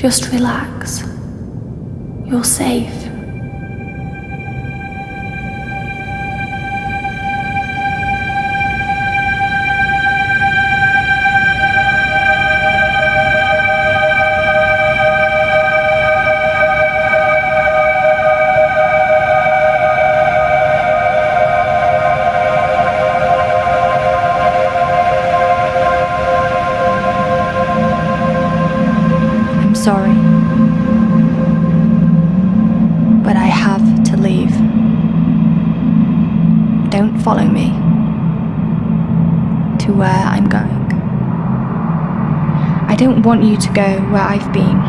Just relax. You're safe. Sorry, but I have to leave. Don't follow me to where I'm going. I don't want you to go where I've been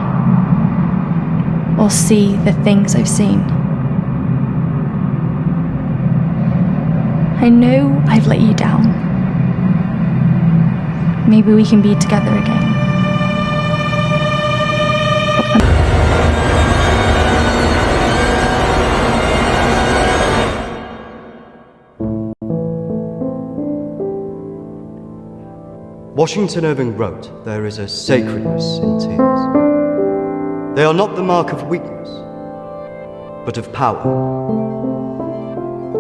or see the things I've seen. I know I've let you down. Maybe we can be together again. Washington Irving wrote, "There is a sacredness in tears. They are not the mark of weakness, but of power.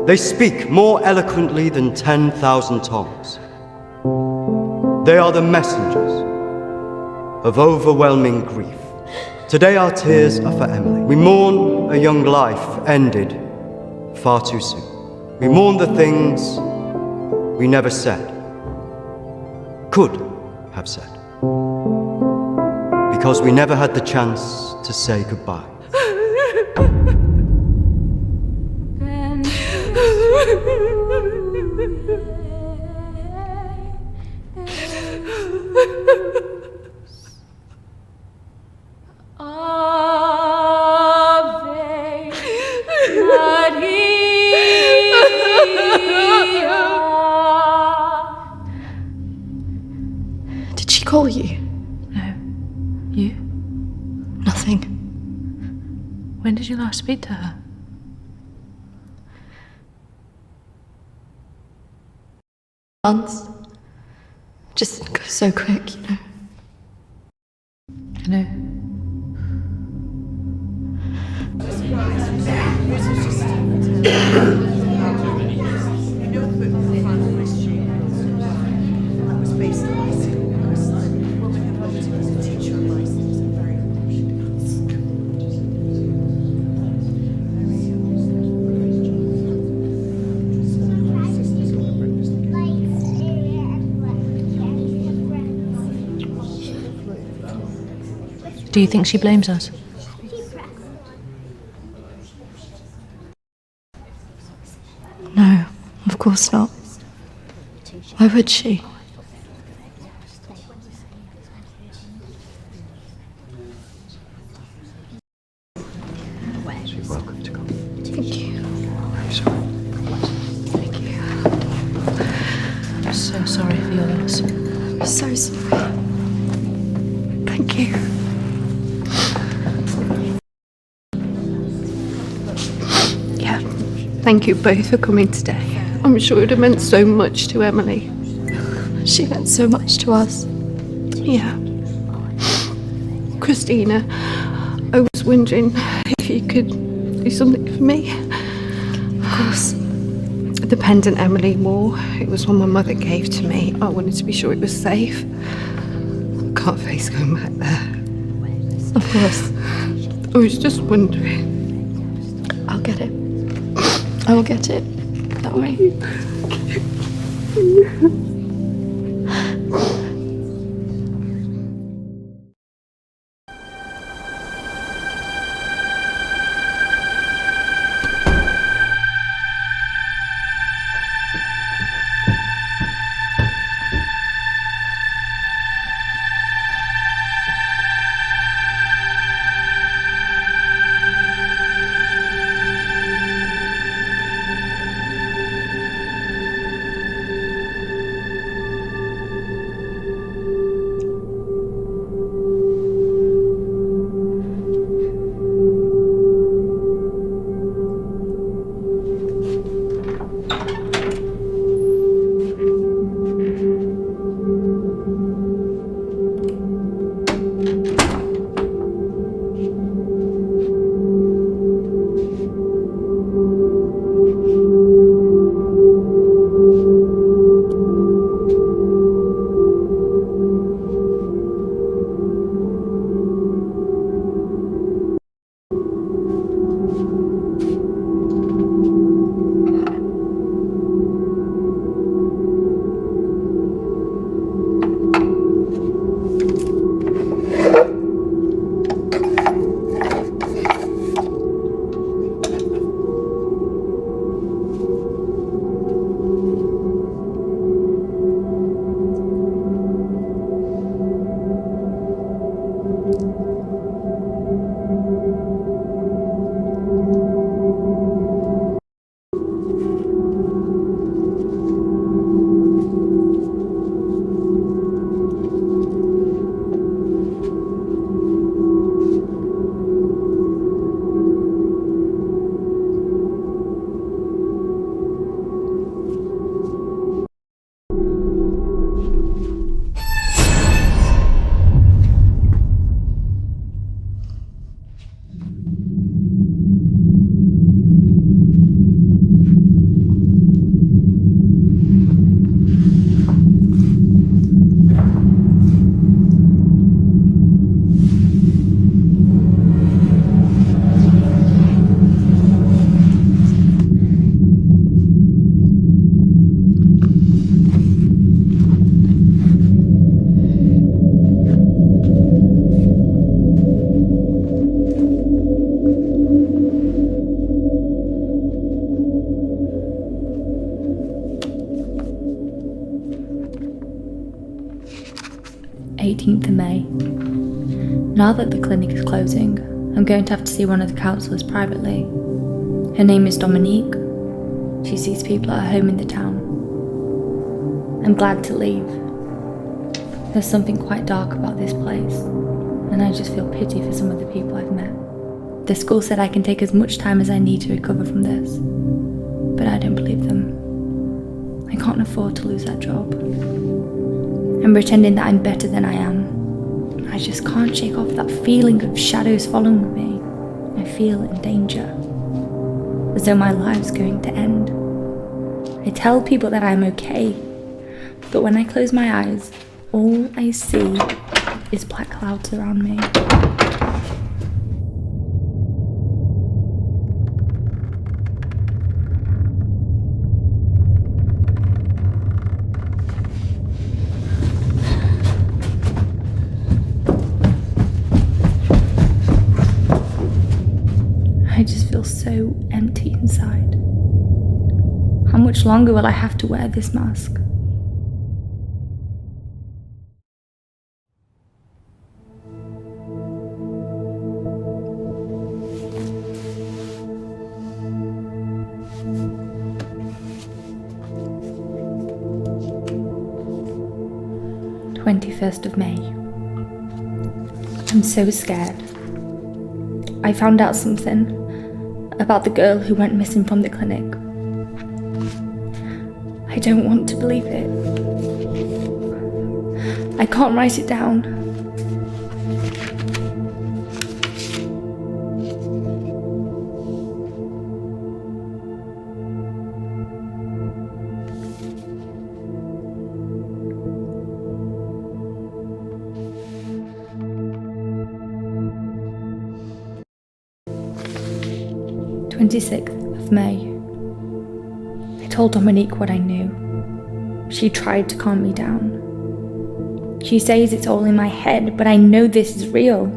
They speak more eloquently than 10,000 tongues. They are the messengers of overwhelming grief. Today our tears are for Emily. We mourn a young life ended far too soon. We mourn the things we never said, could have said, because we never had the chance to say goodbye. Did she call you? No. You? Nothing. When did you last speak to her? Months. Just goes so quick, you know. I know. Do you think she blames us? No, of course not. Why would she? You're welcome to come. Thank you. I'm sorry. Thank you. I'm so sorry for your loss. I'm so sorry. Thank you. Yeah, thank you both for coming today. I'm sure it would have meant so much to Emily. She meant so much to us. Yeah. Kristina, I was wondering if you could do something for me. Of course. The pendant Emily wore, it was one my mother gave to me. I wanted to be sure it was safe. I can't face going back there. Of course. I was just wondering. I'll get it. I will get it. Don't worry. 18th of May. Now that the clinic is closing, I'm going to have to see one of the counsellors privately. Her name is Dominique. She sees people at her home in the town. I'm glad to leave. There's something quite dark about this place, and I just feel pity for some of the people I've met. The school said I can take as much time as I need to recover from this, but I don't believe them. I can't afford to lose that job. I'm pretending that I'm better than I am. I just can't shake off that feeling of shadows following me. I feel in danger, as though my life's going to end. I tell people that I'm okay, but when I close my eyes, all I see is black clouds around me. I just feel so empty inside. How much longer will I have to wear this mask? May. I'm so scared. I found out something about the girl who went missing from the clinic. I don't want to believe it. I can't write it down. May. I told Dominique what I knew. She tried to calm me down. She says it's all in my head, but I know this is real.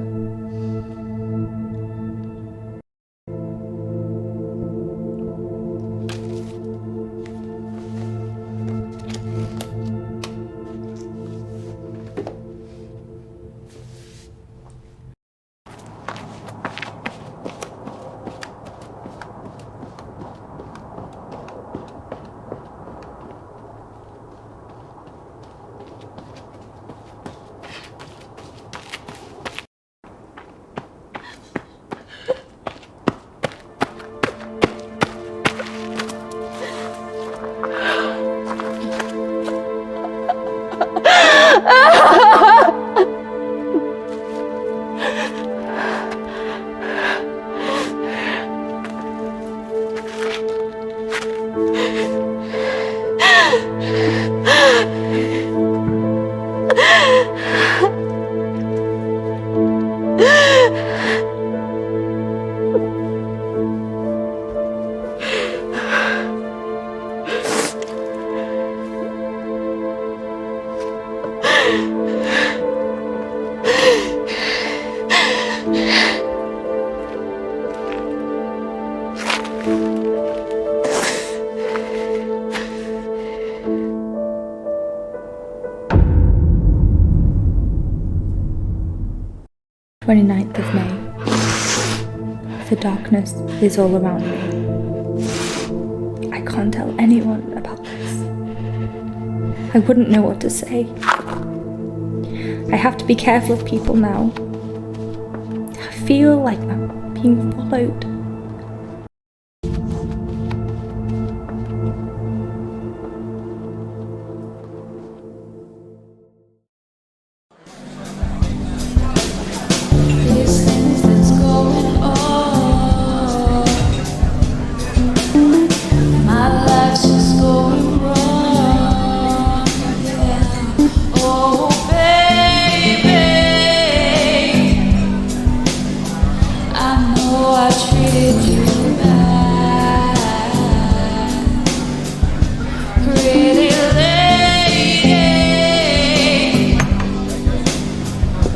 May. The darkness is all around me. I can't tell anyone about this. I wouldn't know what to say. I have to be careful of people now. I feel like I'm being followed.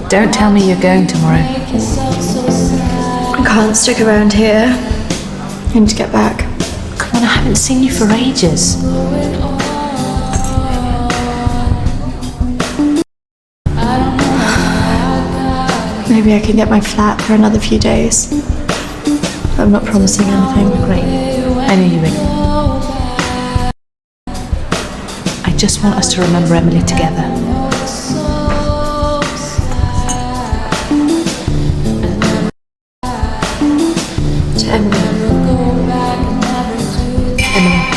Don't tell me you're going tomorrow. I can't stick around here. I need to get back. Come on, I haven't seen you for ages. I don't know maybe I can get my flat for another few days. I'm not promising anything. Great. I knew you would. I just want us to remember Emily together. To Emily. Emily.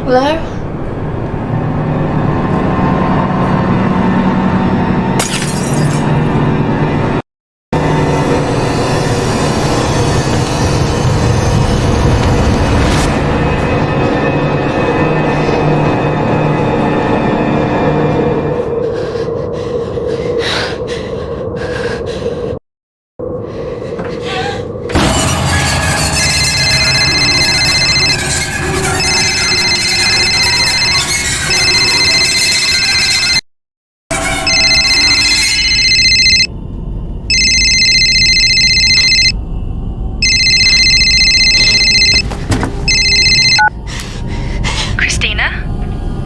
Hello? Kristina?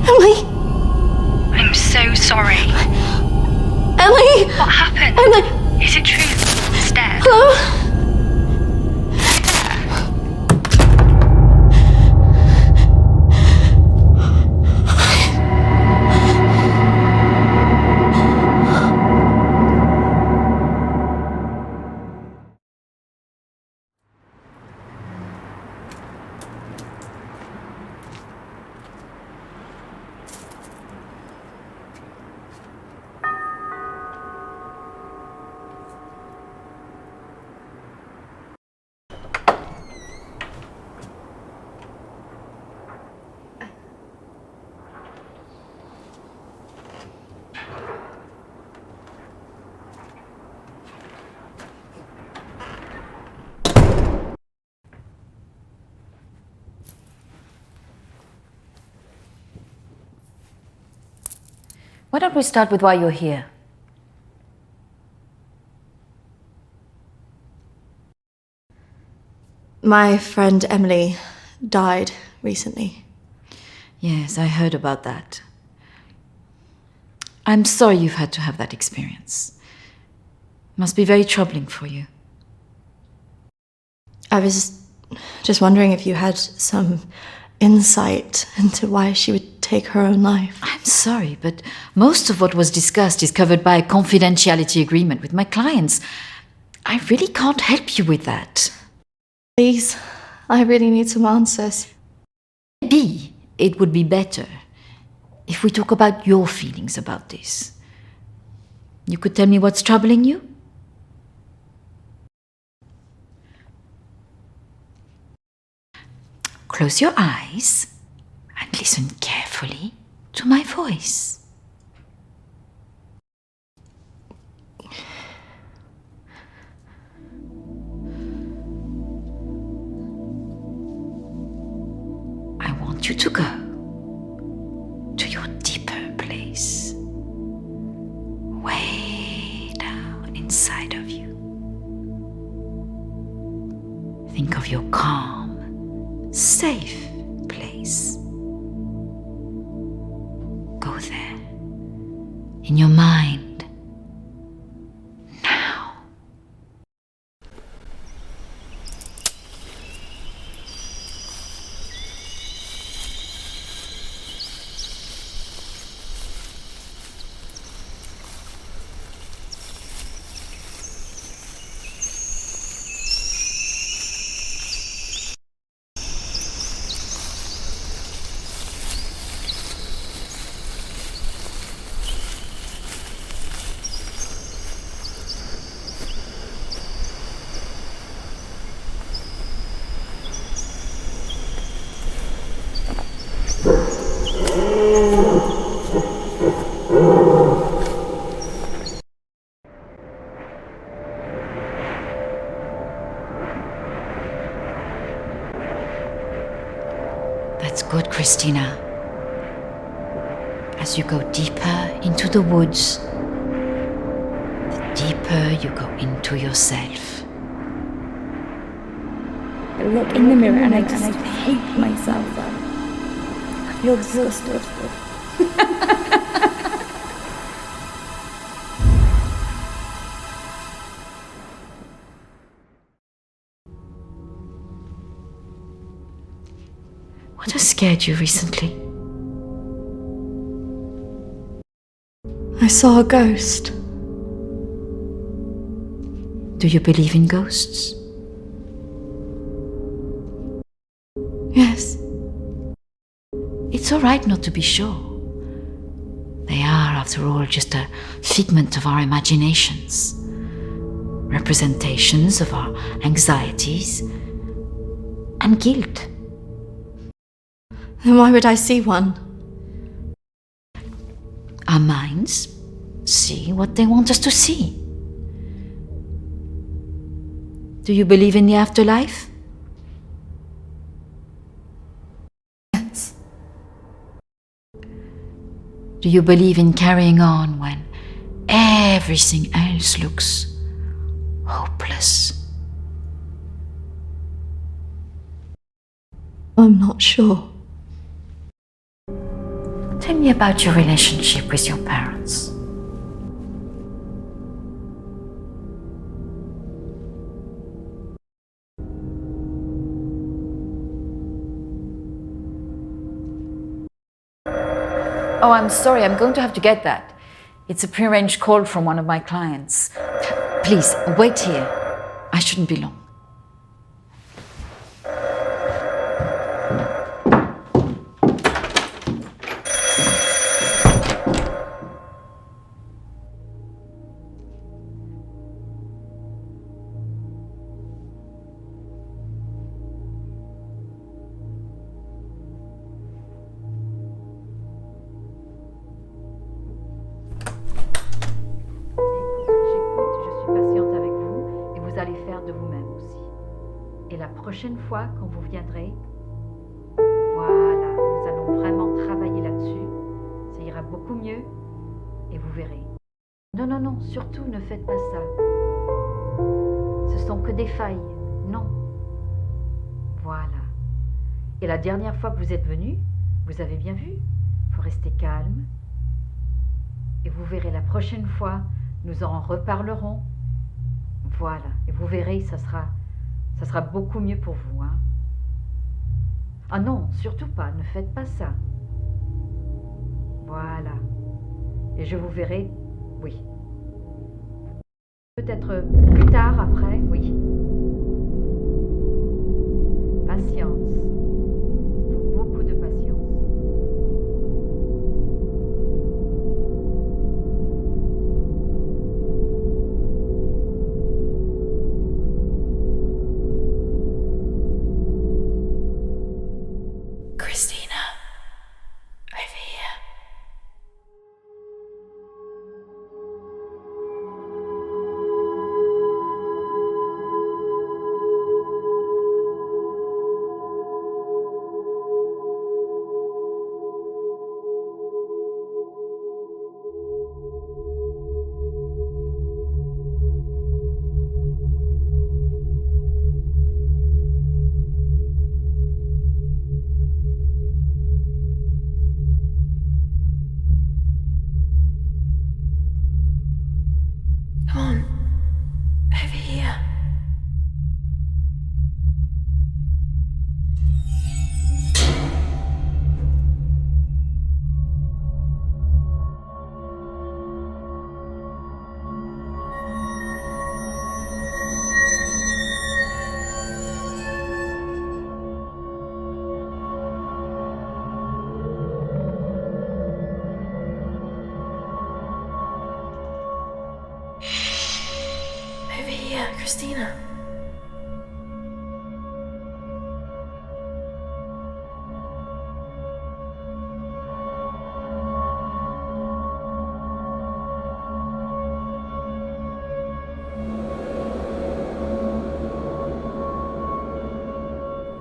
Emily! I'm so sorry. Emily! What happened? Emily! Is it true? Stairs? Hello? Why don't we start with why you're here? My friend Emily died recently. Yes, I heard about that. I'm sorry you've had to have that experience. Must be very troubling for you. I was just wondering if you had some insight into why she would take her own life. I'm sorry, but most of what was discussed is covered by a confidentiality agreement with my clients. I really can't help you with that. Please, I really need some answers. Maybe it would be better if we talk about your feelings about this. You could tell me what's troubling you? Close your eyes and listen carefully to my voice. I want you to go to your deeper place, way down inside of you. Think of your calm, safe place. Go there, in your mind, now. That's good, Kristina. As you go deeper into the woods, the deeper you go into yourself. I look in the mirror and I just hate myself. I feel disgusted. What has scared you recently? I saw a ghost. Do you believe in ghosts? Yes. It's all right not to be sure. They are, after all, just a figment of our imaginations, representations of our anxieties and guilt. Then why would I see one? Our minds see what they want us to see. Do you believe in the afterlife? Yes. Do you believe in carrying on when everything else looks hopeless? I'm not sure. Tell me about your relationship with your parents. Oh, I'm sorry, I'm going to have to get that. It's a prearranged call from one of my clients. Please, wait here. I shouldn't be long. Et la prochaine fois, quand vous viendrez, voilà, nous allons vraiment travailler là-dessus. Ça ira beaucoup mieux et vous verrez. Non, non, non, surtout ne faites pas ça. Ce sont que des failles, non. Voilà. Et la dernière fois que vous êtes venu, vous avez bien vu, il faut rester calme. Et vous verrez, la prochaine fois, nous en reparlerons. Voilà, et vous verrez, ça sera beaucoup mieux pour vous. Hein. Ah non, surtout pas, ne faites pas ça. Voilà. Et je vous verrai, oui. Peut-être plus tard, après, oui. Patience. Il faut beaucoup de patience. here, Kristina.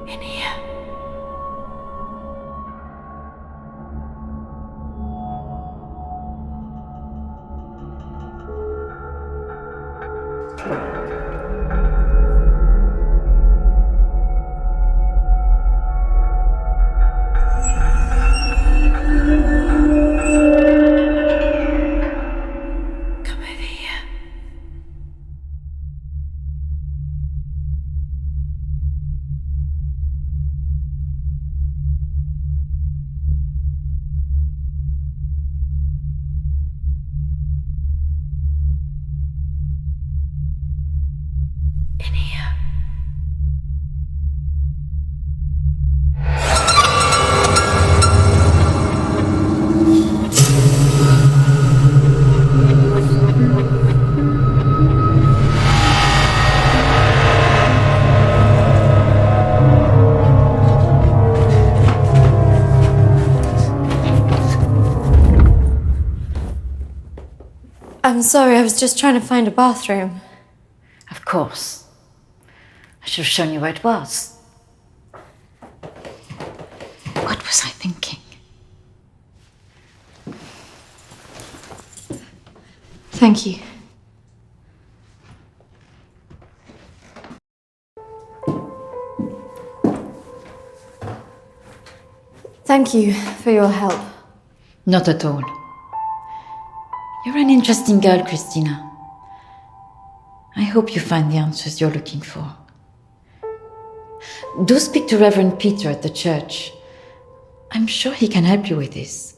In here. Come over here. In here. I'm sorry, I was just trying to find a bathroom. Of course. I should have shown you where it was. What was I thinking? Thank you. Thank you for your help. Not at all. You're an interesting girl, Kristina. I hope you find the answers you're looking for. Do speak to Reverend Peter at the church. I'm sure he can help you with this.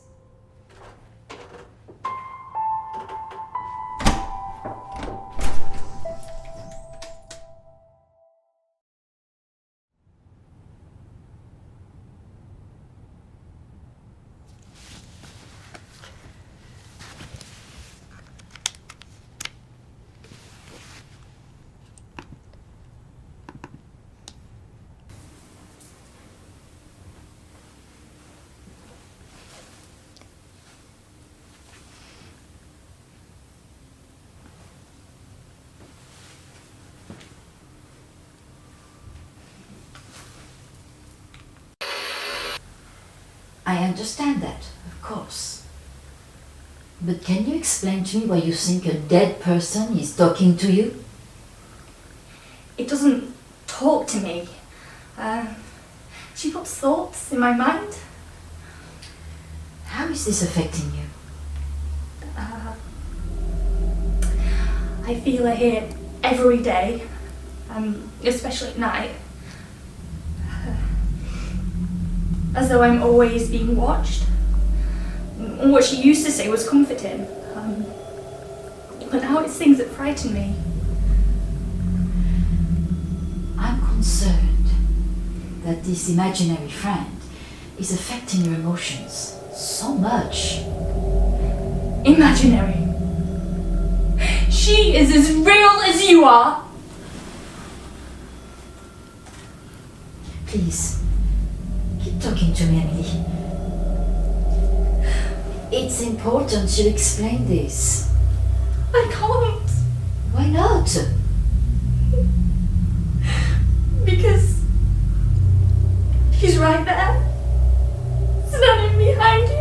I understand that, of course. But can you explain to me why you think a dead person is talking to you? It doesn't talk to me. She puts thoughts in my mind. How is this affecting you? I feel her here every day, especially at night. As though I'm always being watched. What she used to say was comforting. But now it's things that frighten me. I'm concerned that this imaginary friend is affecting your emotions so much. Imaginary. She is as real as you are. Please, keep talking to me, Emily. It's important you explain this. I can't. Why not? Because he's right there. Standing behind you.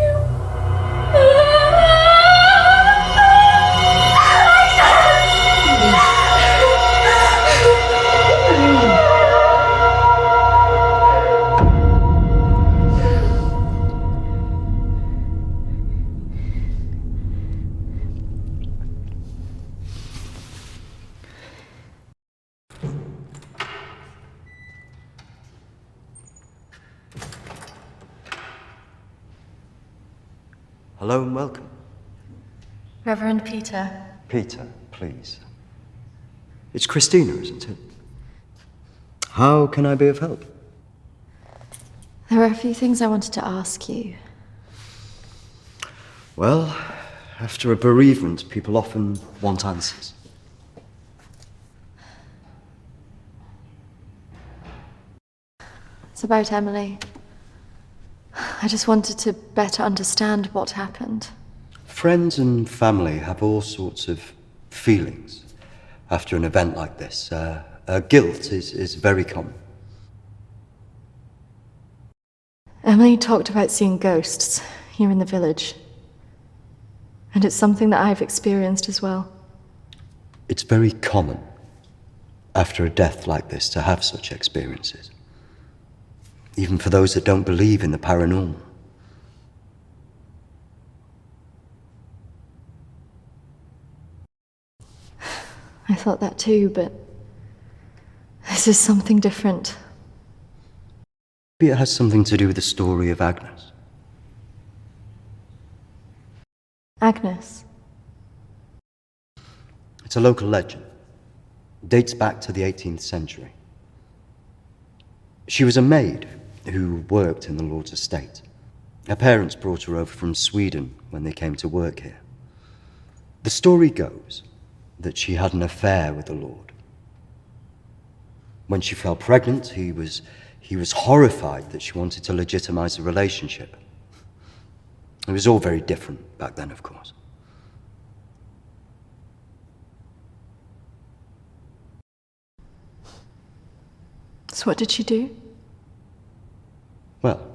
Hello and welcome. Reverend Peter. Peter, please. It's Kristina, isn't it? How can I be of help? There are a few things I wanted to ask you. Well, after a bereavement, people often want answers. It's about Emily. I just wanted to better understand what happened. Friends and family have all sorts of feelings after an event like this. Guilt is very common. Emily talked about seeing ghosts here in the village. And it's something that I've experienced as well. It's very common after a death like this to have such experiences. Even for those that don't believe in the paranormal. I thought that too, but this is something different. Maybe it has something to do with the story of Agnes. Agnes. It's a local legend. It dates back to the 18th century. She was a maid who worked in the Lord's estate. Her parents brought her over from Sweden when they came to work here. The story goes that she had an affair with the Lord. When she fell pregnant, he was horrified that she wanted to legitimize the relationship. It was all very different back then, of course. So what did she do? Well,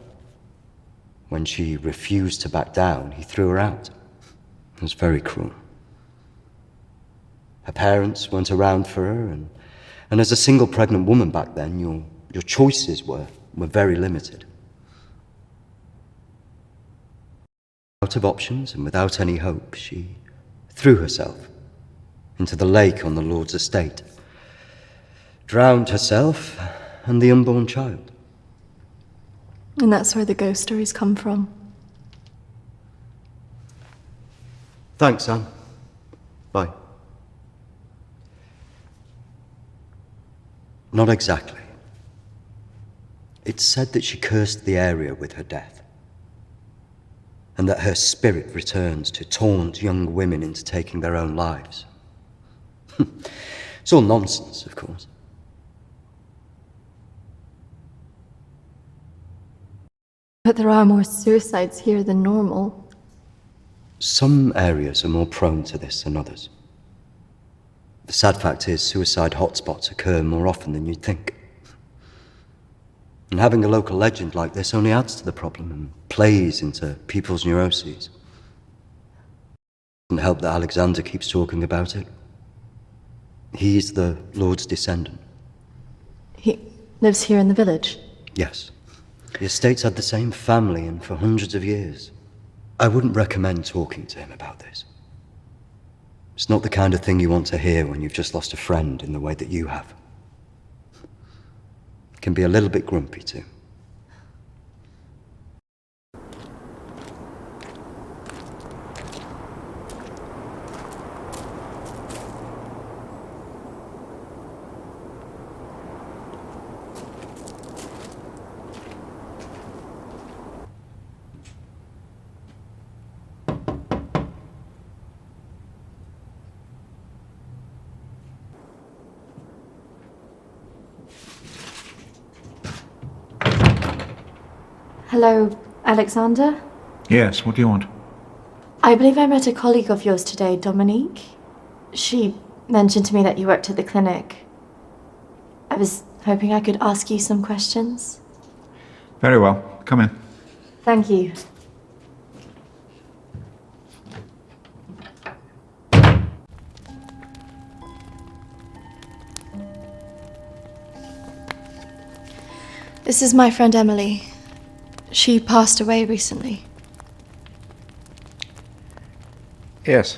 when she refused to back down, he threw her out. It was very cruel. Her parents weren't around for her, and as a single pregnant woman back then, your choices were very limited. Out of options and without any hope, she threw herself into the lake on the Lord's estate, drowned herself and the unborn child. And that's where the ghost stories come from. Thanks, Anne. Bye. Not exactly. It's said that she cursed the area with her death, and that her spirit returns to taunt young women into taking their own lives. It's all nonsense, of course. But there are more suicides here than normal. Some areas are more prone to this than others. The sad fact is, suicide hotspots occur more often than you'd think. And having a local legend like this only adds to the problem and plays into people's neuroses. Doesn't help that Alexander keeps talking about it. He's the Lord's descendant. He lives here in the village? Yes. The estate's had the same family and for hundreds of years. I wouldn't recommend talking to him about this. It's not the kind of thing you want to hear when you've just lost a friend in the way that you have. It can be a little bit grumpy too. Hello, Alexander? Yes, what do you want? I believe I met a colleague of yours today, Dominique. She mentioned to me that you worked at the clinic. I was hoping I could ask you some questions. Very well. Come in. Thank you. This is my friend Emily. She passed away recently. Yes.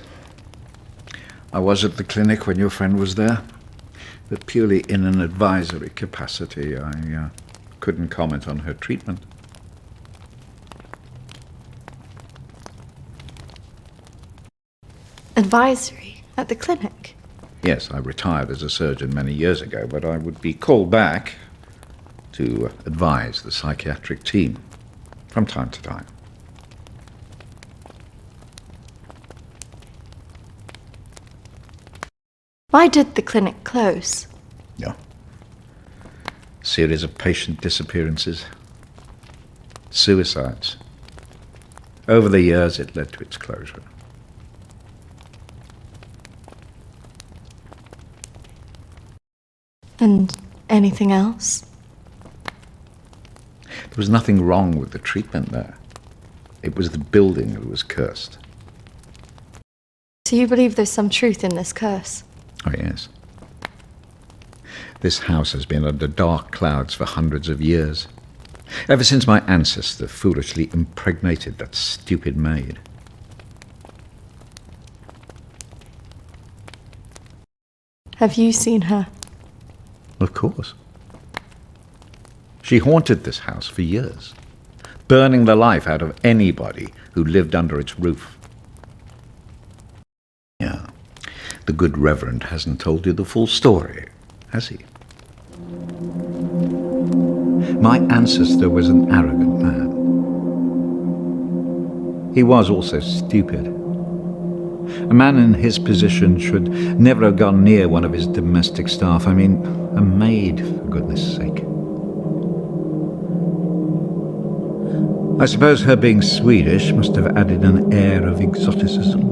I was at the clinic when your friend was there, but purely in an advisory capacity. I couldn't comment on her treatment. Advisory? At the clinic? Yes, I retired as a surgeon many years ago, but I would be called back to advise the psychiatric team from time to time. Why did the clinic close? Yeah. Series of patient disappearances. Suicides. Over the years, it led to its closure. And anything else? There was nothing wrong with the treatment there. It was the building that was cursed. So you believe there's some truth in this curse? Oh, yes. This house has been under dark clouds for hundreds of years. Ever since my ancestor foolishly impregnated that stupid maid. Have you seen her? Of course. She haunted this house for years, burning the life out of anybody who lived under its roof. Yeah, the good Reverend hasn't told you the full story, has he? My ancestor was an arrogant man. He was also stupid. A man in his position should never have gone near one of his domestic staff. I mean, a maid, for goodness sake. I suppose her being Swedish must have added an air of exoticism.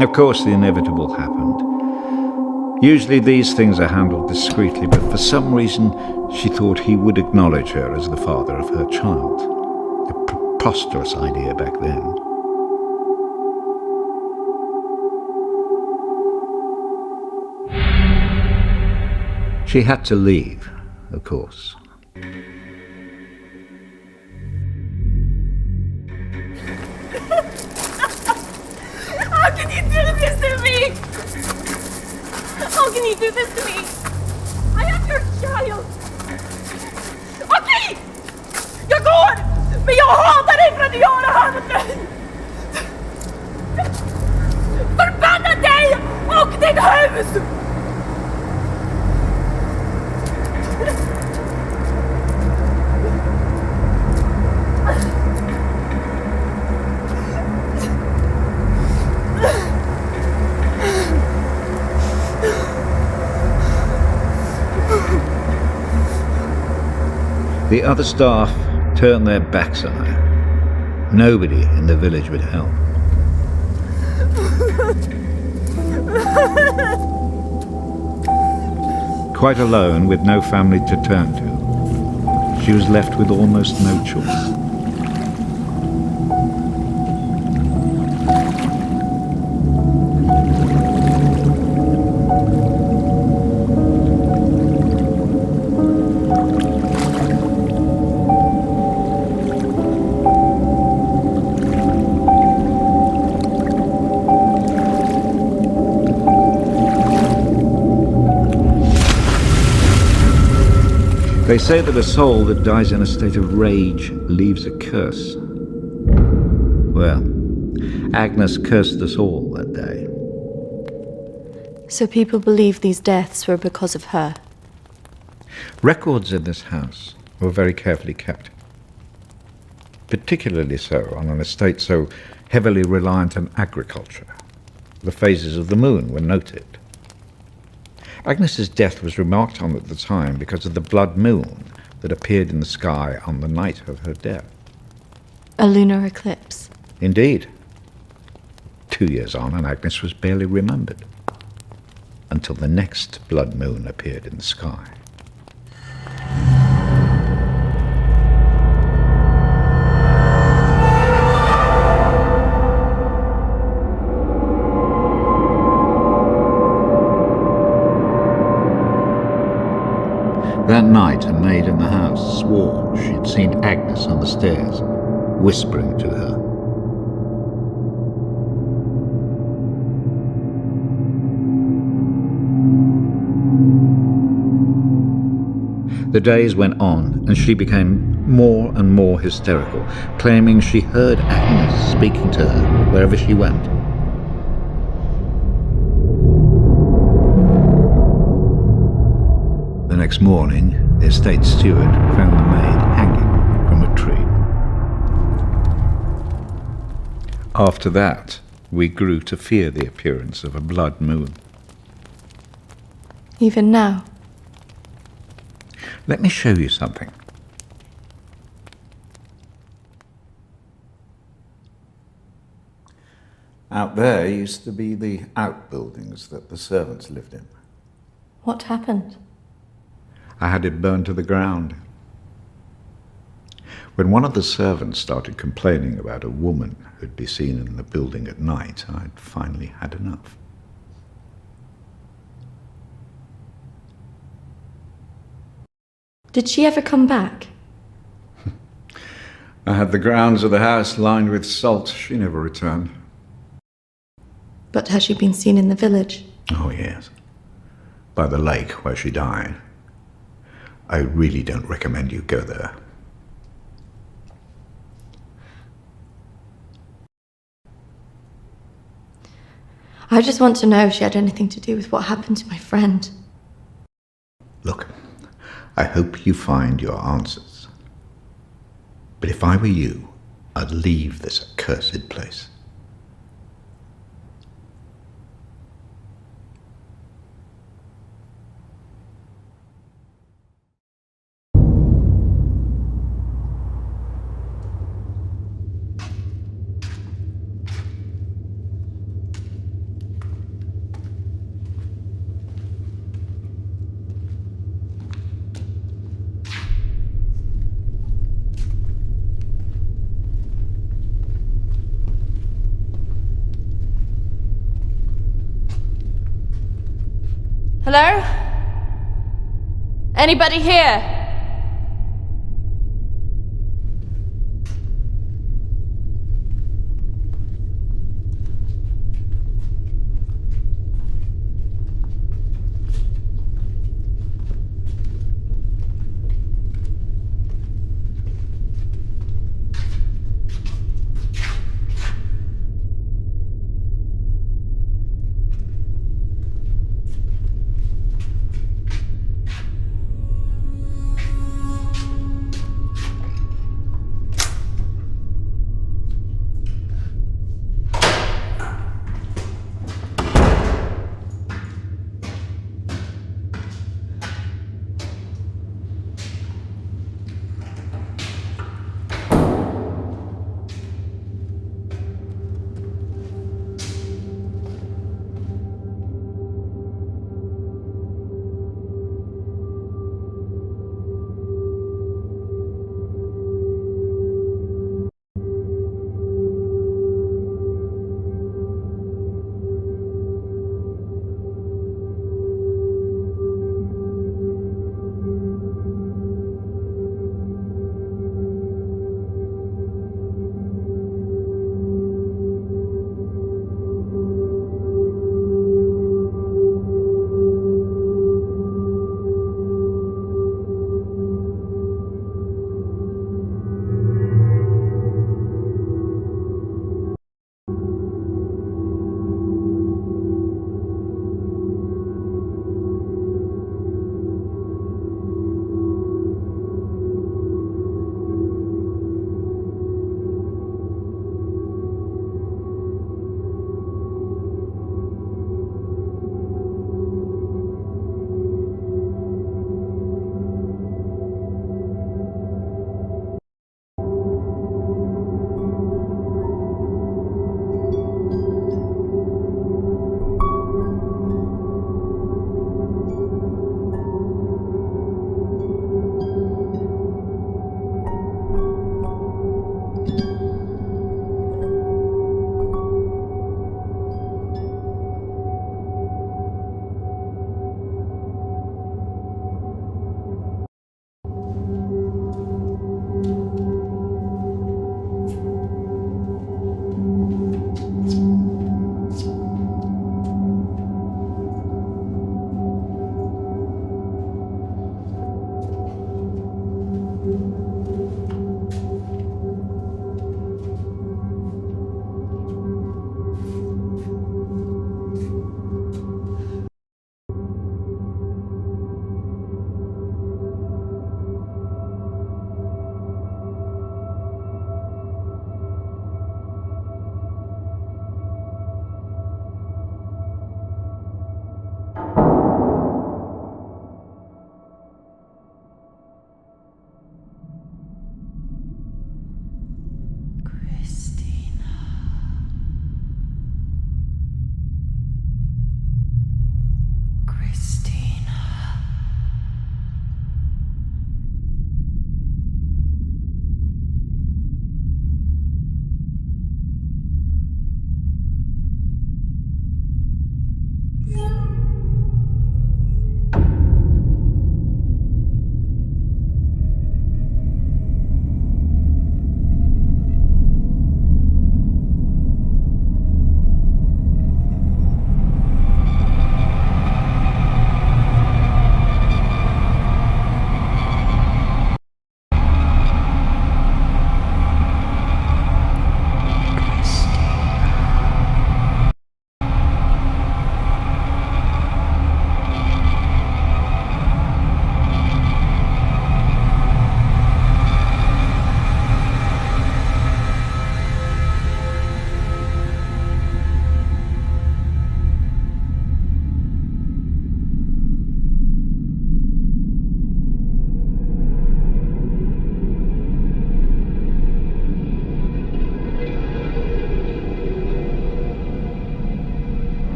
Of course, the inevitable happened. Usually these things are handled discreetly, but for some reason she thought he would acknowledge her as the father of her child. A preposterous idea back then. She had to leave, of course. How can you do this to me? How can you do this to me? I am your child. Okej! Jag går! Men jag hatar dig för att göra här med mig! Förbanna dig och ditt hus! The other staff turned their backs on her. Nobody in the village would help. Quite alone, with no family to turn to, she was left with almost no choice. They say that a soul that dies in a state of rage leaves a curse. Well, Agnes cursed us all that day. So people believe these deaths were because of her? Records in this house were very carefully kept. Particularly so on an estate so heavily reliant on agriculture. The phases of the moon were noted. Agnes's death was remarked on at the time because of the blood moon that appeared in the sky on the night of her death. A lunar eclipse? Indeed. 2 years on, and Agnes was barely remembered, until the next blood moon appeared in the sky. That night, a maid in the house swore she'd seen Agnes on the stairs, whispering to her. The days went on, and she became more and more hysterical, claiming she heard Agnes speaking to her wherever she went. The next morning, the estate steward found the maid hanging from a tree. After that, we grew to fear the appearance of a blood moon. Even now? Let me show you something. Out there used to be the outbuildings that the servants lived in. What happened? I had it burned to the ground. When one of the servants started complaining about a woman who'd be seen in the building at night, I'd finally had enough. Did she ever come back? I had the grounds of the house lined with salt. She never returned. But has she been seen in the village? Oh, yes. By the lake where she died. I really don't recommend you go there. I just want to know if she had anything to do with what happened to my friend. Look, I hope you find your answers. But if I were you, I'd leave this accursed place. Hello? Anybody here?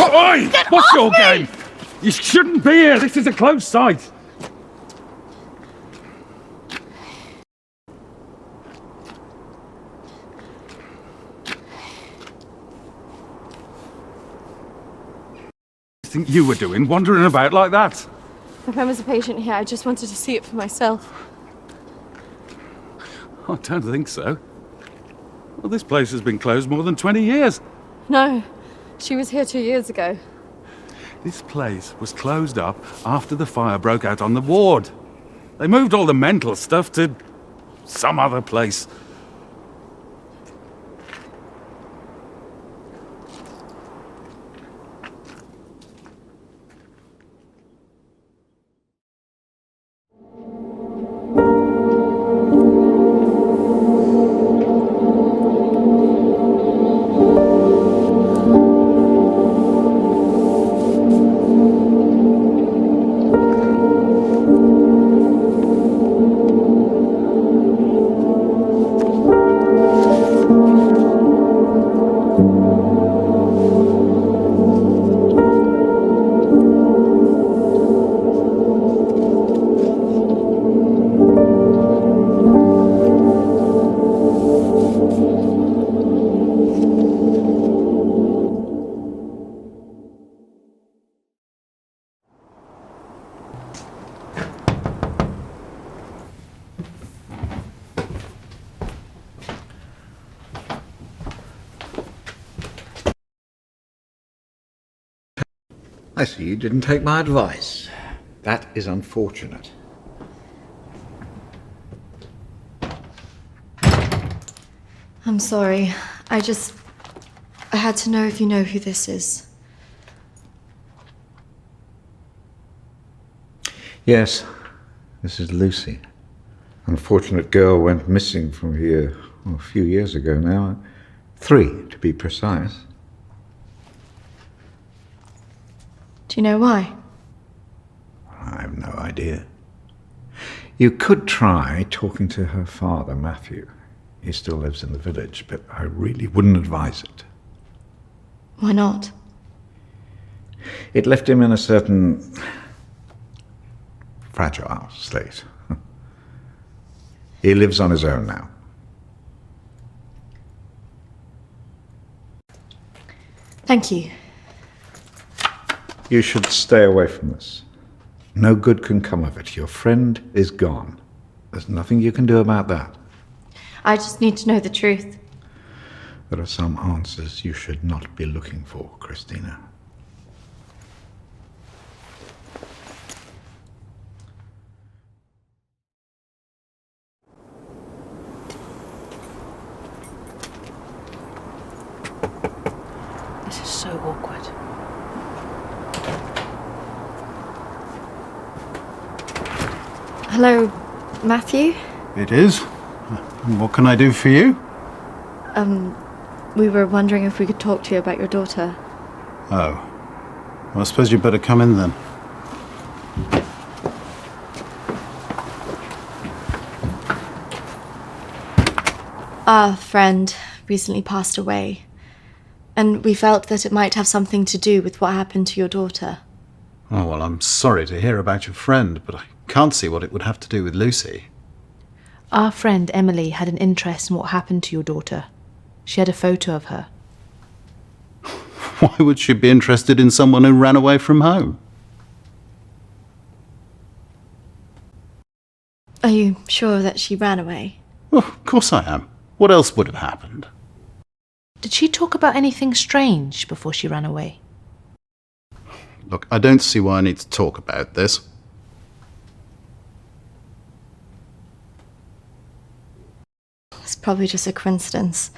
Oi! What's your game? You shouldn't be here. This is a closed site. Think you were doing, wandering about like that? My friend was a patient here. I just wanted to see it for myself. I don't think so. Well, this place has been closed more than 20 years. No, she was here 2 years ago. This place was closed up after the fire broke out on the ward. They moved all the mental stuff to some other place. I see you didn't take my advice. That is unfortunate. I'm sorry. I had to know if you know who this is. Yes, this is Lucy. Unfortunate girl went missing from here a few years ago now. 3, to be precise. Do you know why? I have no idea. You could try talking to her father, Matthew. He still lives in the village, but I really wouldn't advise it. Why not? It left him in a certain fragile state. He lives on his own now. Thank you. You should stay away from this. No good can come of it. Your friend is gone. There's nothing you can do about that. I just need to know the truth. There are some answers you should not be looking for, Kristina. This is so awkward. Hello, Matthew? It is. What can I do for you? We were wondering if we could talk to you about your daughter. Oh. Well, I suppose you'd better come in then. Our friend recently passed away, and we felt that it might have something to do with what happened to your daughter. Oh, well, I'm sorry to hear about your friend, but I can't see what it would have to do with Lucy. Our friend Emily had an interest in what happened to your daughter. She had a photo of her. Why would she be interested in someone who ran away from home? Are you sure that she ran away? Well, of course I am. What else would have happened? Did she talk about anything strange before she ran away? Look, I don't see why I need to talk about this. It's probably just a coincidence.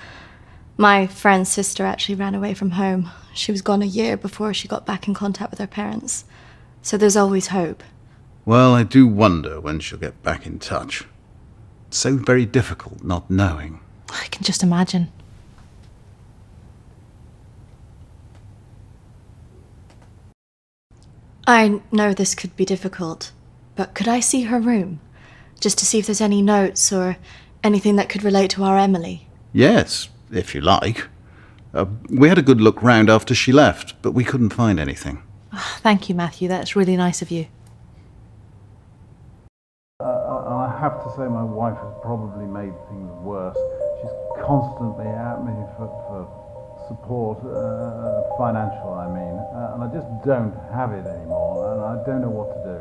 My friend's sister actually ran away from home. She was gone a year before she got back in contact with her parents. So there's always hope. Well, I do wonder when she'll get back in touch. It's so very difficult not knowing. I can just imagine. I know this could be difficult, but could I see her room? Just to see if there's any notes or anything that could relate to our Emily? Yes, if you like. We had a good look round after she left, but we couldn't find anything. Thank you, Matthew. That's really nice of you. I have to say my wife has probably made things worse. She's constantly at me for support, financial I mean, and I just don't have it anymore, and I don't know what to do.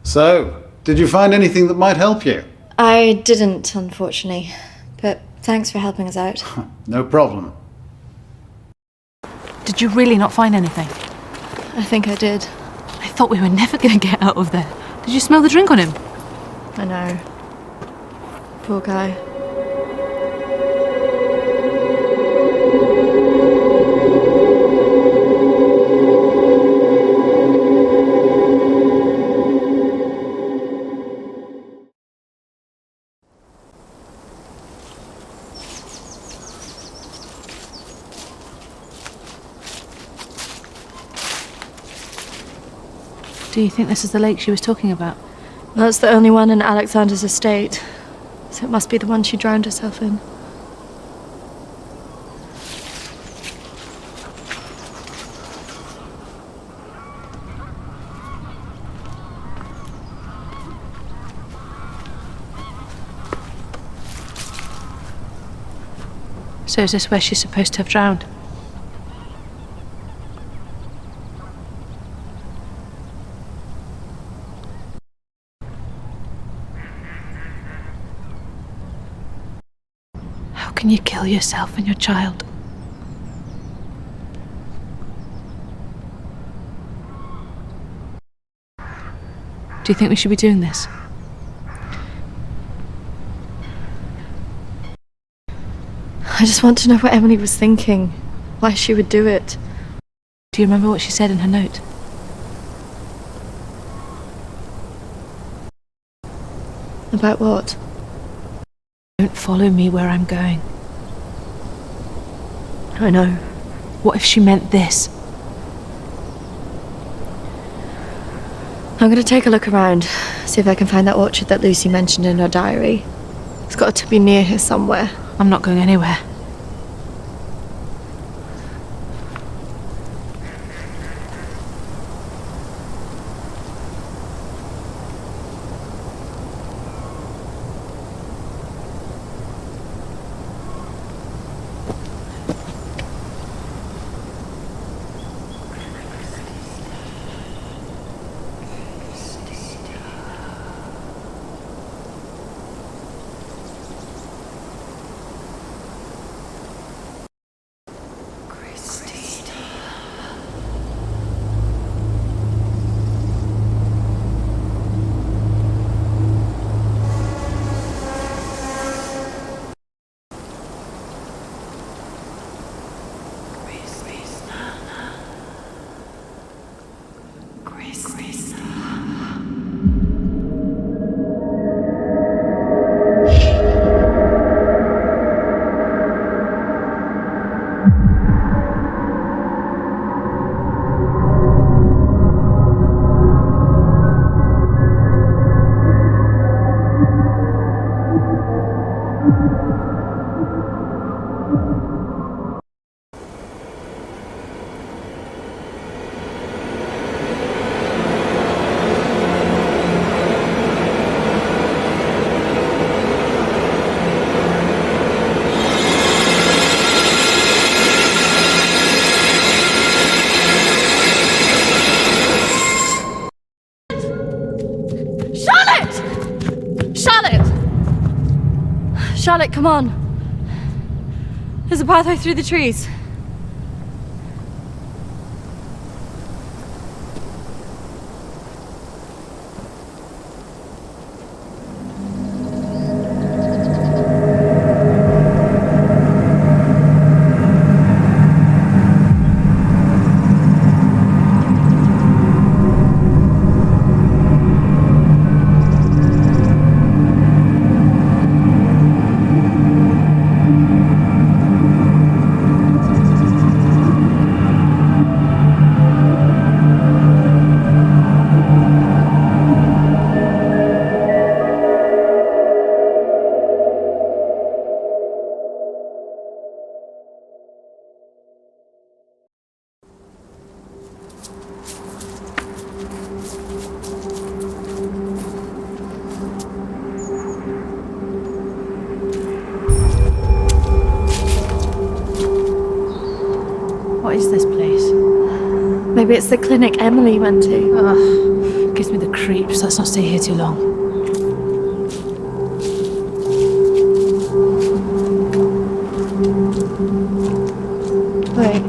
So, did you find anything that might help you? I didn't, unfortunately. But thanks for helping us out. No problem. Did you really not find anything? I think I did. I thought we were never going to get out of there. Did you smell the drink on him? I know. Poor guy. Do you think this is the lake she was talking about? That's the only one in Alexander's estate. So it must be the one she drowned herself in. So is this where she's supposed to have drowned? How can you kill yourself and your child? Do you think we should be doing this? I just want to know what Emily was thinking. Why she would do it. Do you remember what she said in her note? About what? Don't follow me where I'm going. I know. What if she meant this? I'm going to take a look around, see if I can find that orchard that Lucy mentioned in her diary. It's got to be near here somewhere. I'm not going anywhere. Charlotte, come on. There's a pathway through the trees. What is this place? Maybe it's the clinic Emily went to. Ugh, gives me the creeps. Let's not stay here too long. Wait.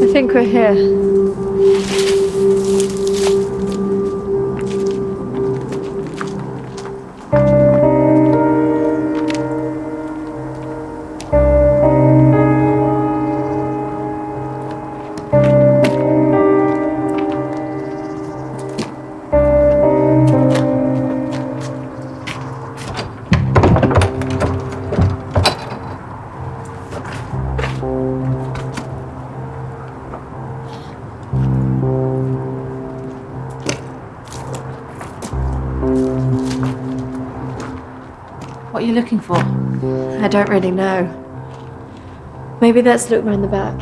I think we're here. What are you looking for? I don't really know. Maybe let's look round the back.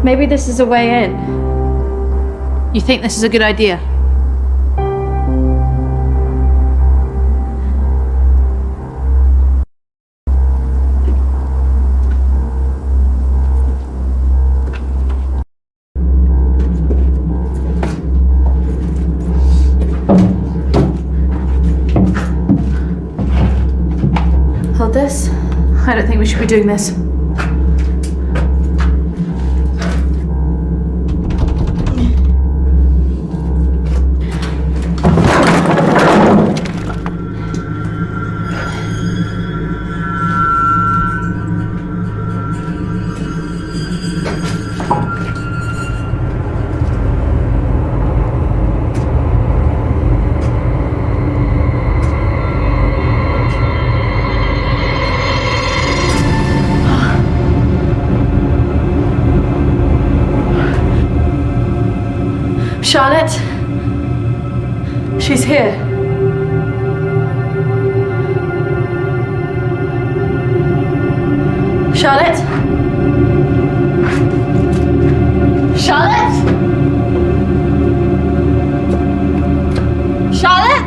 Maybe this is a way in. You think this is a good idea? Hold this. I don't think we should be doing this. Charlotte? She's here. Charlotte? Charlotte? Charlotte?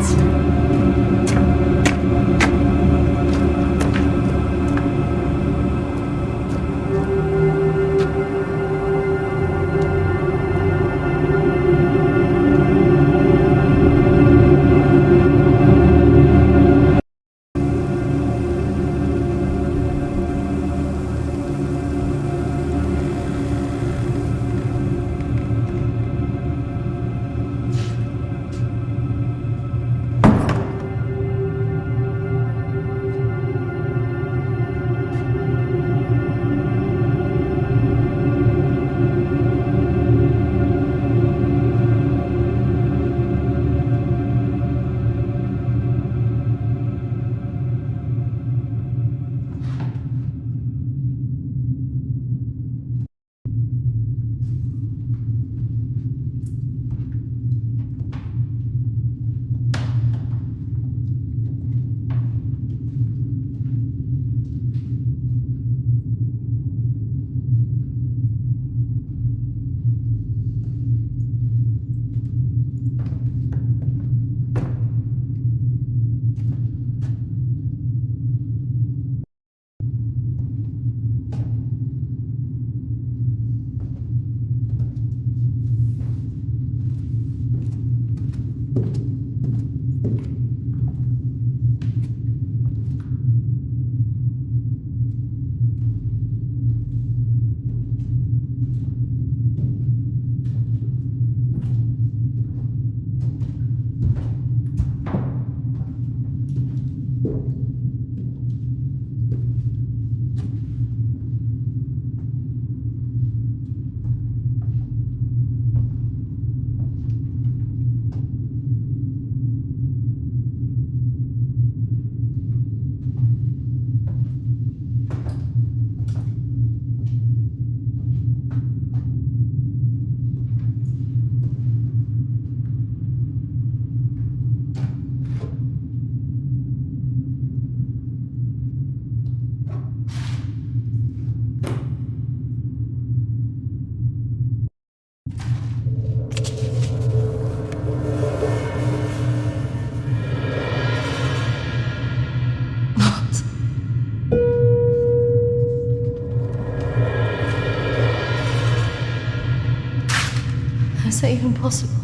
is that even possible?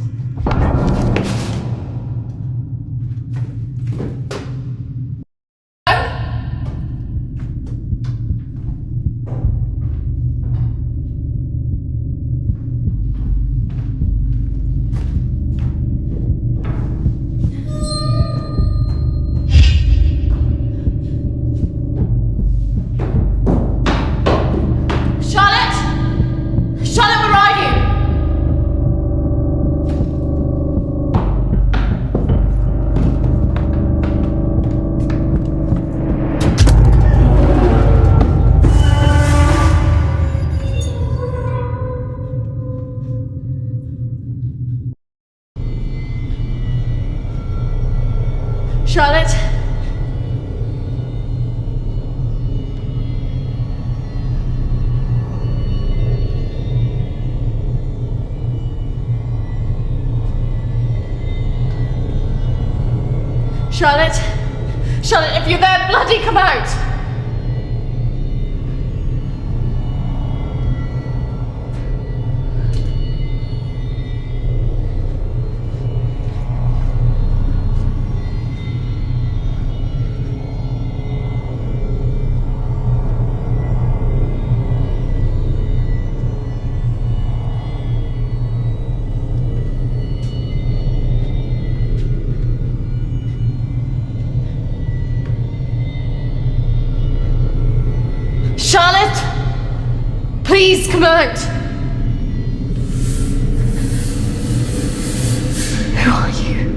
Charlotte? Charlotte? Charlotte, if you're there, bloody come out! Charlotte! Please come out! Who are you?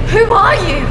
Who are you?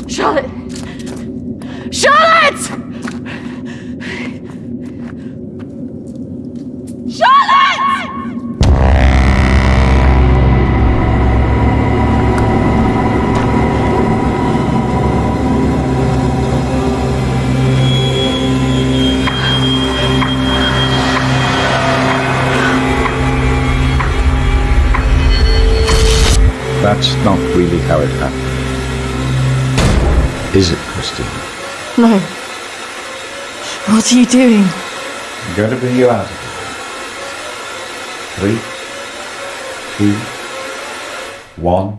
Charlotte! Charlotte! Charlotte! That's not really how it happened. Is it, Kristina? No. What are you doing? I'm going to bring you out of here. 3, 2, 1.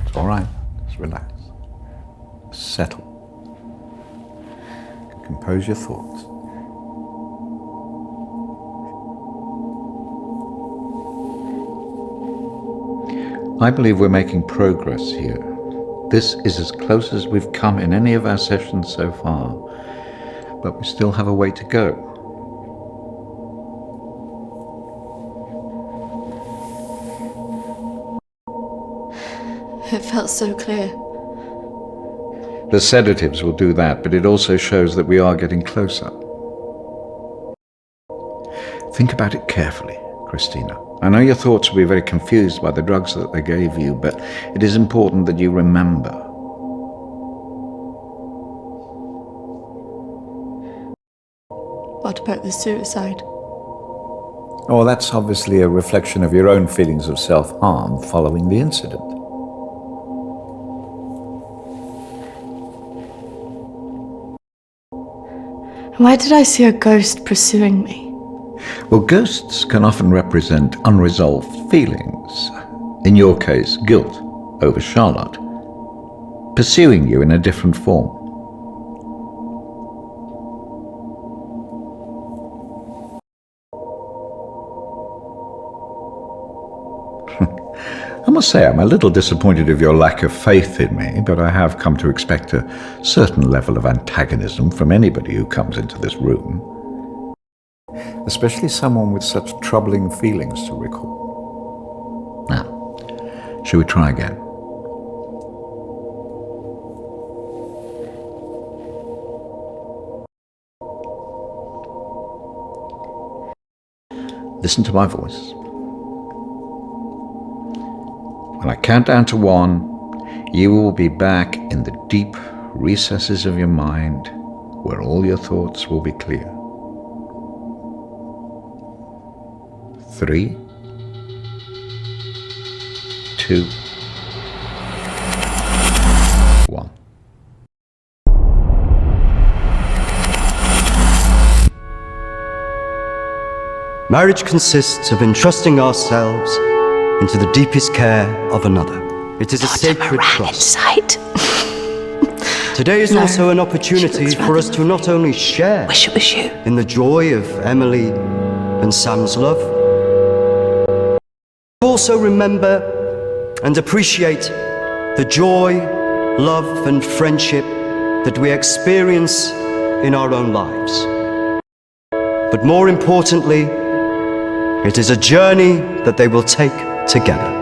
It's all right. Just relax. Settle. Compose your thoughts. I believe we're making progress here. This is as close as we've come in any of our sessions so far, but we still have a way to go. It felt so clear. The sedatives will do that, but it also shows that we are getting closer. Think about it carefully, Kristina. I know your thoughts will be very confused by the drugs that they gave you, but it is important that you remember. What about the suicide? Oh, that's obviously a reflection of your own feelings of self-harm following the incident. Why did I see a ghost pursuing me? Well, ghosts can often represent unresolved feelings. In your case, guilt over Charlotte, pursuing you in a different form. I must say I'm a little disappointed of your lack of faith in me, but I have come to expect a certain level of antagonism from anybody who comes into this room. Especially someone with such troubling feelings to recall. Now, shall we try again? Listen to my voice. When I count down to 1, you will be back in the deep recesses of your mind where all your thoughts will be clear. 3, 2, 1. Marriage consists of entrusting ourselves into the deepest care of another. It is a sacred trust. Today is also an opportunity for us to not only share in the joy of Emily and Sam's love, but also remember and appreciate the joy, love and friendship that we experience in our own lives. But more importantly, it is a journey that they will take together.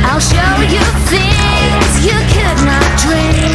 I'll show you things you could not dream.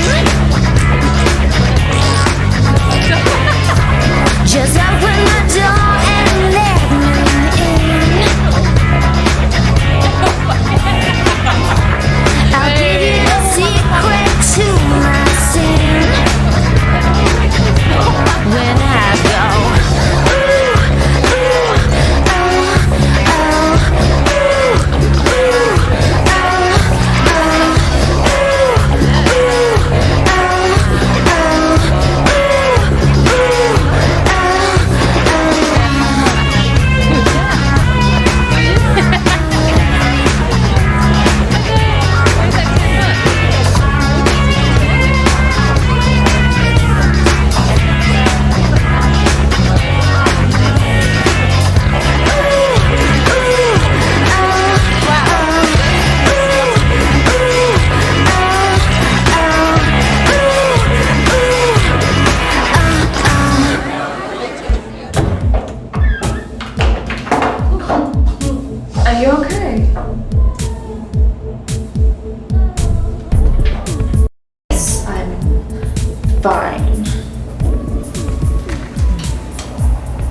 fine.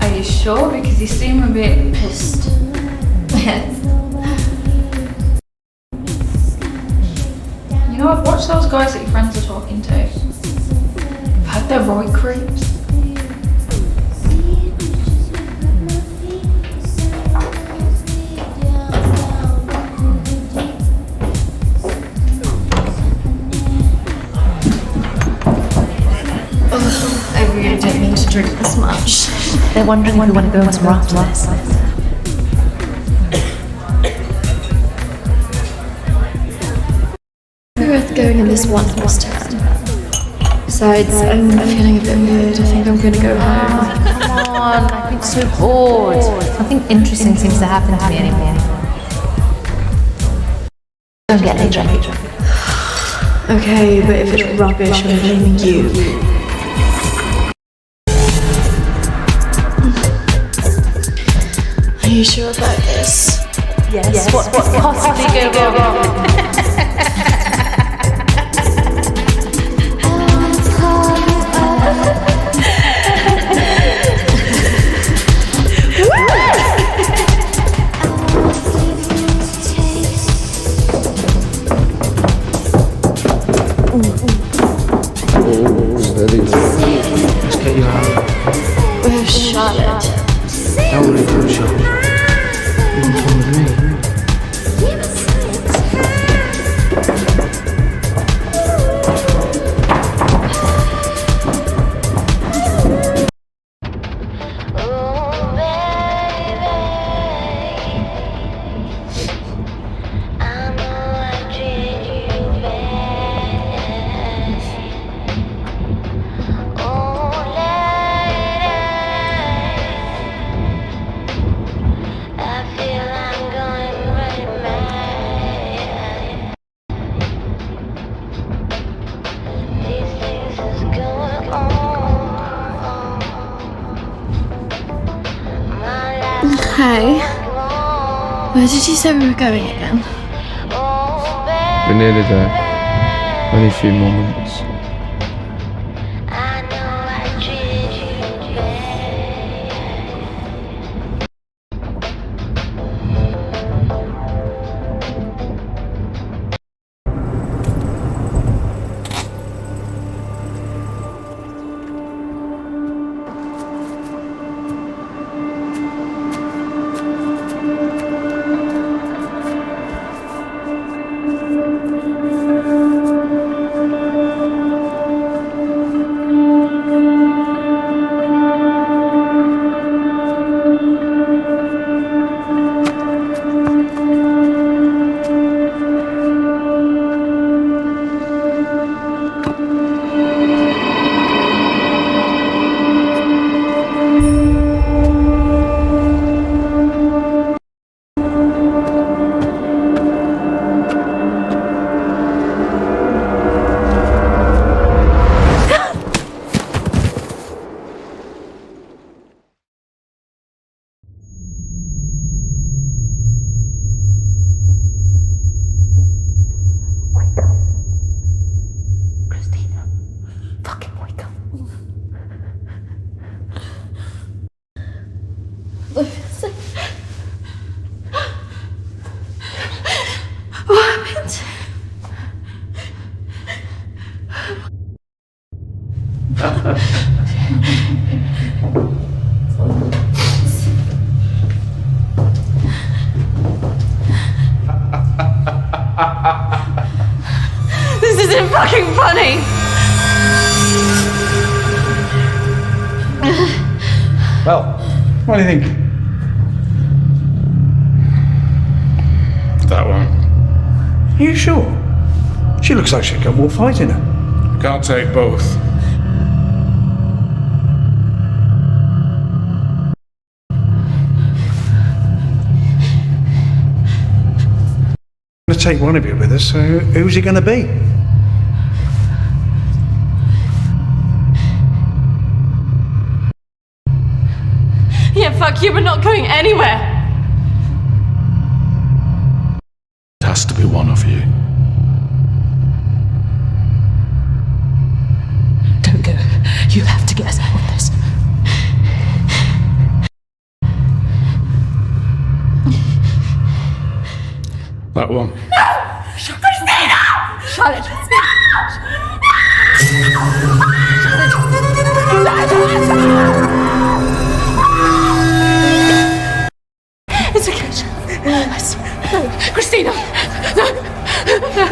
Are you sure? Because you seem a bit Pissed. Yes. You know, I've watched those guys that your friends are talking to. I've heard they're right creeps. I really didn't mean to drink this much. They're wondering if we want to go on some after this. Worth going in this one this time. Besides, I'm feeling a bit weird. I think I'm gonna go home. Come on, I've been so bored. Nothing interesting seems to happen to me anymore. Don't get later. Okay, but if it's rubbish, I'm blaming you. Are you sure about this? Yes. What could possibly go wrong? Let's get you out. Where's Charlotte? Don't worry about Charlotte. You can come with me. Hey, where did you say we were going again? We're nearly there. Only a few more minutes. Kristina, fucking wake up. What happened? This isn't fucking funny! Well, what do you think? That one. Are you sure? She looks like she's got more fight in her. Can't take both. We're going to take one of you with us, so who's it going to be? Yeah, fuck you, we're not going anywhere! It has to be one of you. Don't That one. Kristina! Charlotte! It's okay, Charlotte. I swear. No. Kristina! No! No!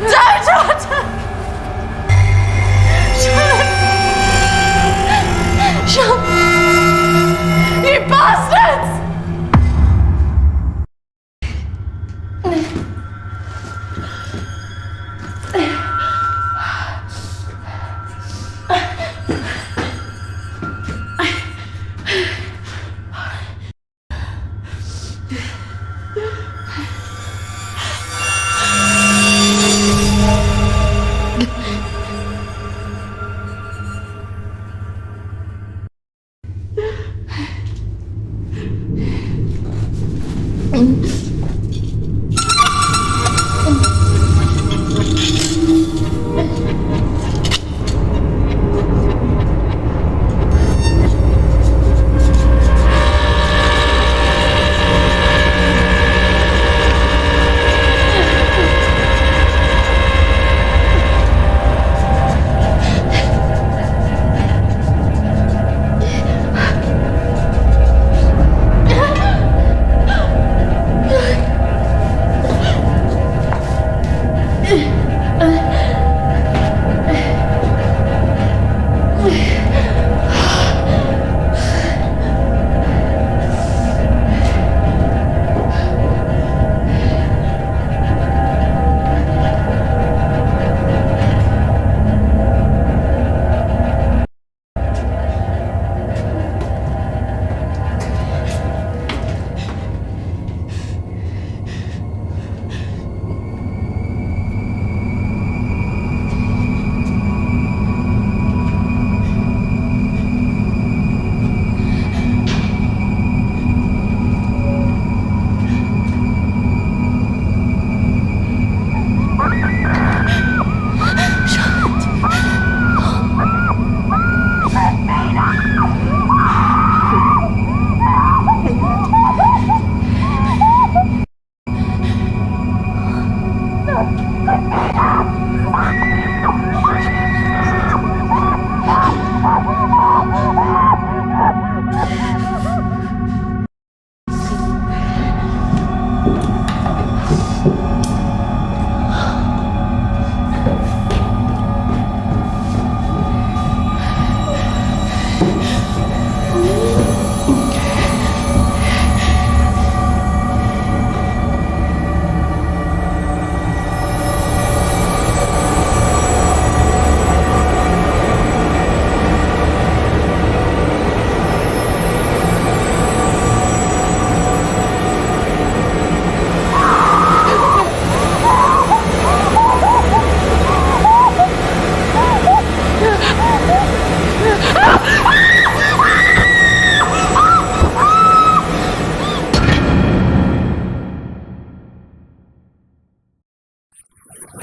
Don't! Charlotte! You bastards!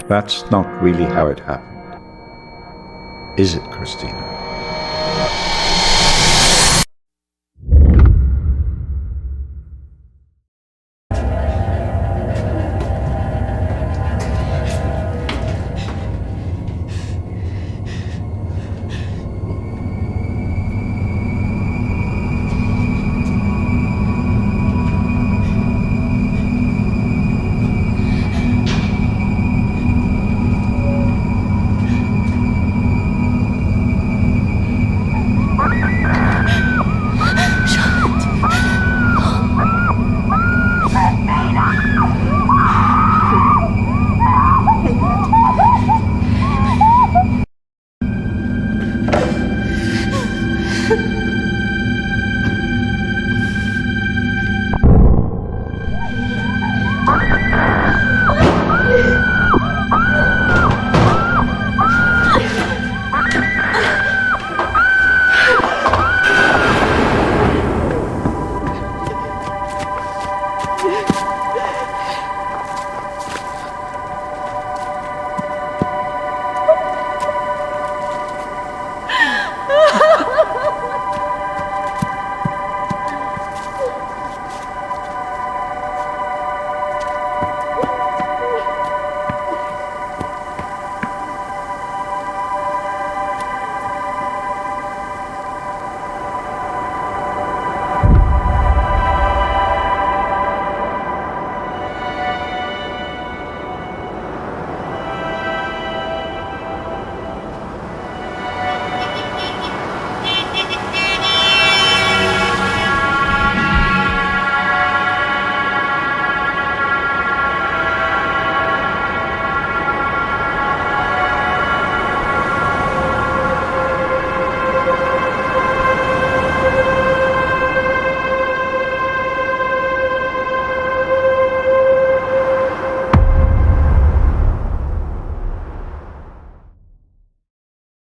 That's not really how it happened. Is it, Kristina?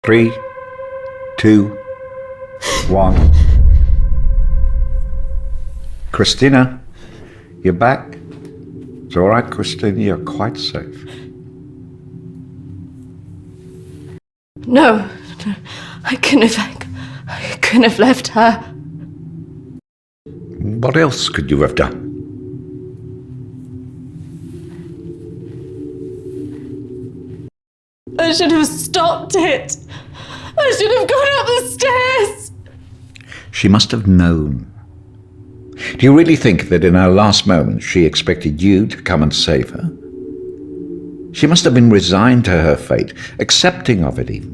3, 2, 1. Kristina, you're back. It's all right, Kristina, you're quite safe. No, I couldn't have left her. What else could you have done? I should have stopped it. I should have gone up the stairs. She must have known. Do you really think that in her last moments she expected you to come and save her? She must have been resigned to her fate, accepting of it even.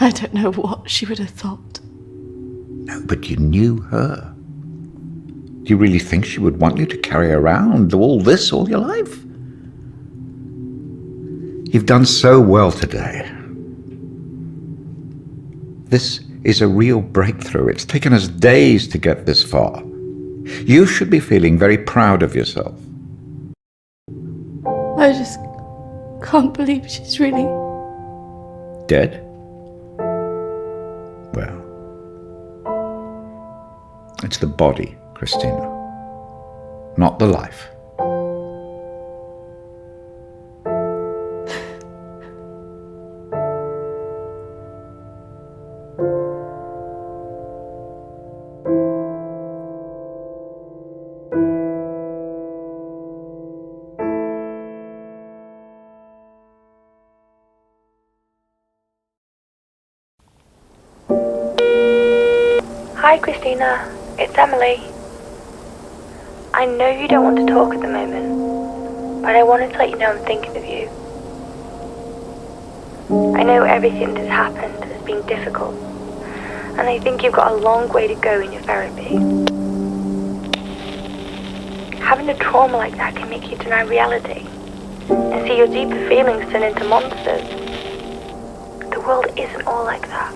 I don't know what she would have thought. No, but you knew her. Do you really think she would want you to carry around all this all your life? You've done so well today. This is a real breakthrough. It's taken us days to get this far. You should be feeling very proud of yourself. I just can't believe she's really... Dead? Well, it's the body, Kristina, not the life. Hi Kristina, it's Emily. I know you don't want to talk at the moment, but I wanted to let you know I'm thinking of you. I know everything that's happened has been difficult, and I think you've got a long way to go in your therapy. Having a trauma like that can make you deny reality and see your deeper feelings turn into monsters. The world isn't all like that.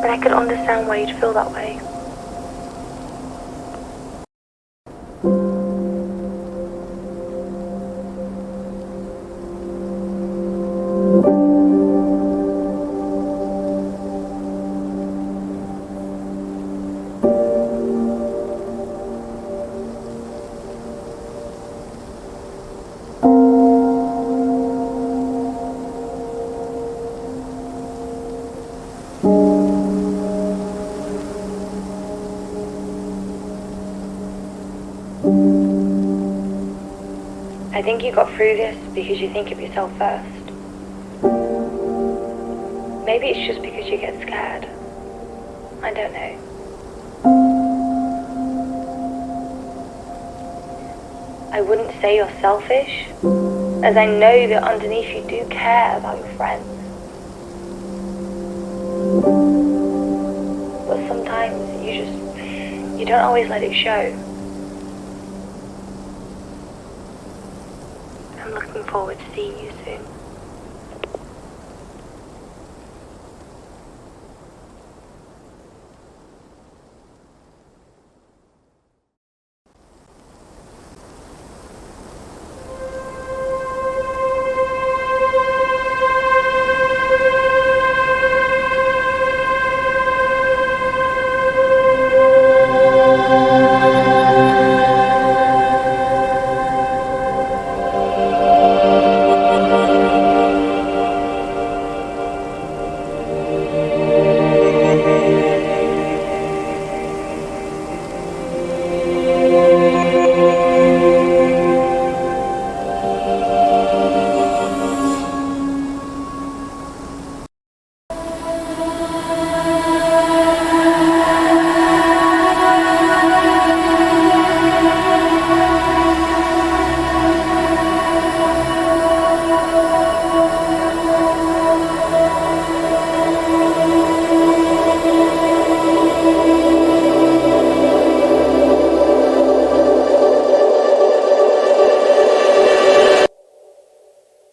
But I could understand why you'd feel that way. I think you got through this because you think of yourself first. Maybe it's just because you get scared. I don't know. I wouldn't say you're selfish, as I know that underneath you do care about your friends. But sometimes you don't always let it show. I'm looking forward to seeing you soon.